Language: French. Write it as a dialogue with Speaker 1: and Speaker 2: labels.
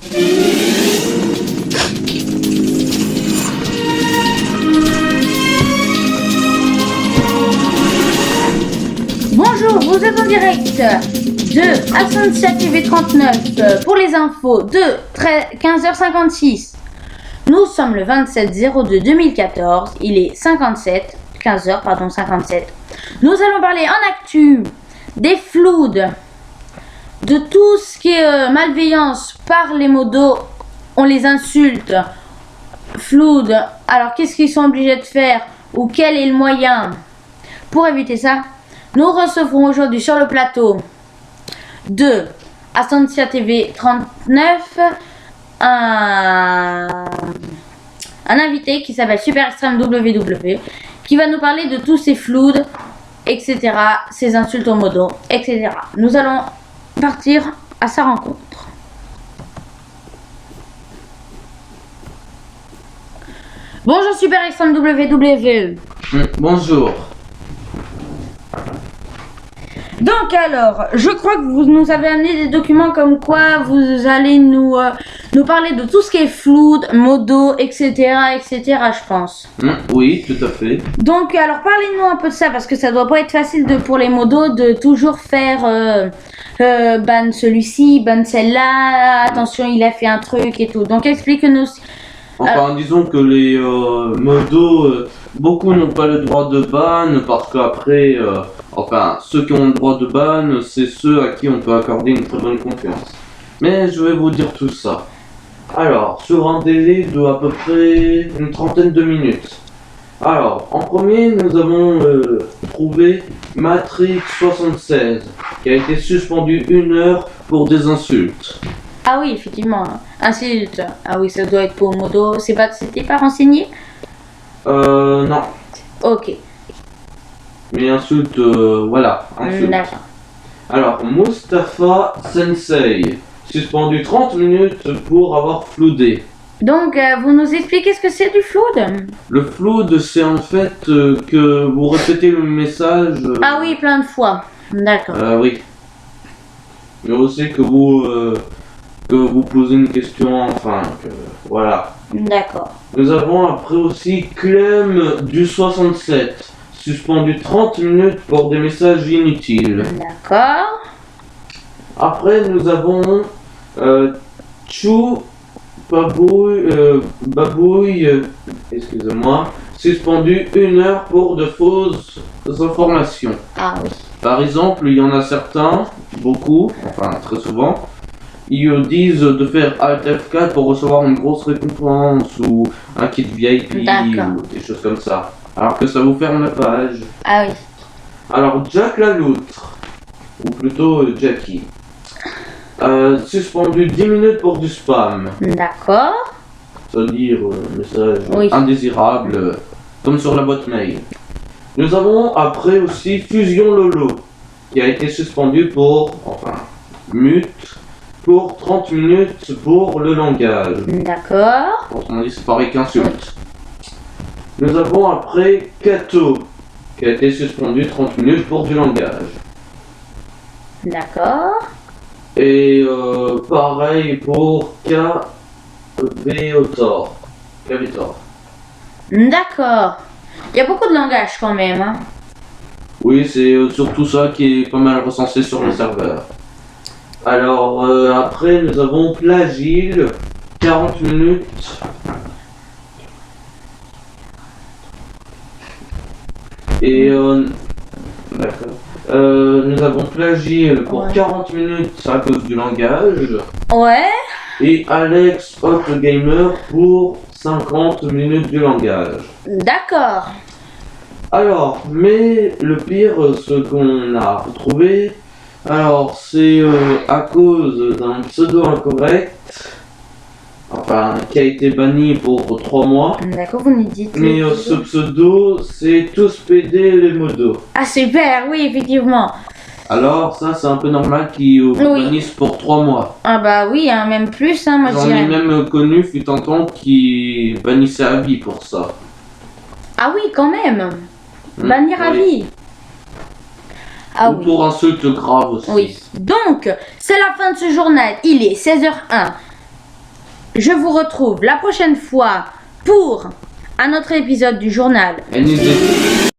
Speaker 1: Bonjour, vous êtes en direct de Ascensia TV 39 pour les infos de 15h56. Nous sommes le 27/02/2014, il est 15h57. Nous allons parler en actu des floudes, de tout ce qui est malveillance par les modos, on les insulte, floudes. Alors qu'est-ce qu'ils sont obligés de faire ou quel est le moyen pour éviter ça? Nous recevrons aujourd'hui sur le plateau de Ascensia TV 39 un invité qui s'appelle Super Extreme WW qui va nous parler de tous ces floudes, etc., ces insultes aux modos, etc. Nous allons partir à sa rencontre. Bonjour Super Extreme WW.
Speaker 2: Bonjour.
Speaker 1: Donc alors, je crois que vous nous avez amené des documents comme quoi vous allez nous parler de tout ce qui est floude, modo, etc., je pense.
Speaker 2: Oui, tout à fait.
Speaker 1: Donc alors parlez-nous un peu de ça parce que ça doit pas être facile pour les modos de toujours faire ban celui-ci, ban celle-là, attention il a fait un truc et tout. Donc explique-nous.
Speaker 2: Enfin, disons que les modos, beaucoup n'ont pas le droit de ban parce qu'après, ceux qui ont le droit de ban, c'est ceux à qui on peut accorder une très bonne confiance. Mais je vais vous dire tout ça. Alors, sur un délai de à peu près une trentaine de minutes. Alors, en premier, nous avons trouvé Matrix76, qui a été suspendu 1 heure pour des insultes.
Speaker 1: Ah oui, effectivement, insulte. Ah oui, ça doit être pour modo. C'était pas renseigné?
Speaker 2: Non.
Speaker 1: Ok.
Speaker 2: Mais insulte, voilà, insulte.
Speaker 1: D'accord.
Speaker 2: Alors, Mustapha Sensei, suspendu 30 minutes pour avoir floudé.
Speaker 1: Donc, vous nous expliquez ce que c'est du flood?
Speaker 2: Le flood, c'est en fait que vous répétez le message...
Speaker 1: Ah oui, plein de fois. D'accord.
Speaker 2: Oui. Mais aussi que vous posez une question, voilà.
Speaker 1: D'accord.
Speaker 2: Nous avons après aussi Clem du 67, suspendu 30 minutes pour des messages inutiles.
Speaker 1: D'accord.
Speaker 2: Après, nous avons Chou Babouille, excusez-moi, suspendu 1 heure pour de fausses informations.
Speaker 1: Ah oui.
Speaker 2: Par exemple, il y en a certains, beaucoup, très souvent, ils disent de faire Alt F4 pour recevoir une grosse récompense ou un kit VIP ou des choses comme ça. Alors que ça vous ferme la page.
Speaker 1: Ah oui.
Speaker 2: Alors Jack la loutre, ou plutôt Jackie, suspendu 10 minutes pour du spam.
Speaker 1: D'accord.
Speaker 2: C'est-à-dire message indésirable, comme sur la boîte mail. Nous avons après aussi Fusion Lolo, qui a été suspendu pour, mute, pour 30 minutes pour le langage.
Speaker 1: D'accord.
Speaker 2: Autrement dit, c'est pareil qu'insulte. Nous avons après Kato, qui a été suspendu 30 minutes pour du langage.
Speaker 1: D'accord.
Speaker 2: Et pareil pour Kvitor.
Speaker 1: D'accord. Il y a beaucoup de langage quand même. Hein.
Speaker 2: Oui, c'est surtout ça qui est pas mal recensé sur le serveur. Alors, après, nous avons Plagile, 40 minutes. Et, d'accord. Nous avons Plagile pour 40 minutes à cause du langage.
Speaker 1: Ouais.
Speaker 2: Et Alex Hot Gamer pour 50 minutes du langage.
Speaker 1: D'accord.
Speaker 2: Alors, mais le pire, ce qu'on a trouvé, alors c'est à cause d'un pseudo incorrect, qui a été banni pour 3 mois.
Speaker 1: D'accord, vous nous dites.
Speaker 2: Mais ce pseudo, c'est tous PD les modos.
Speaker 1: Ah super, oui, effectivement.
Speaker 2: Alors ça, c'est un peu normal qu'ils bannissent pour 3 mois.
Speaker 1: Ah bah oui, hein, même plus, hein, moi je
Speaker 2: J'en
Speaker 1: dirais.
Speaker 2: ai même connu, fut un temps, qui bannissaient à vie pour ça.
Speaker 1: Ah oui, quand même. Bannir à vie.
Speaker 2: Ou pour insultes graves aussi.
Speaker 1: Oui. Donc, c'est la fin de ce journal. Il est 16h01. je vous retrouve la prochaine fois pour un autre épisode du journal.
Speaker 2: Et n'hésitez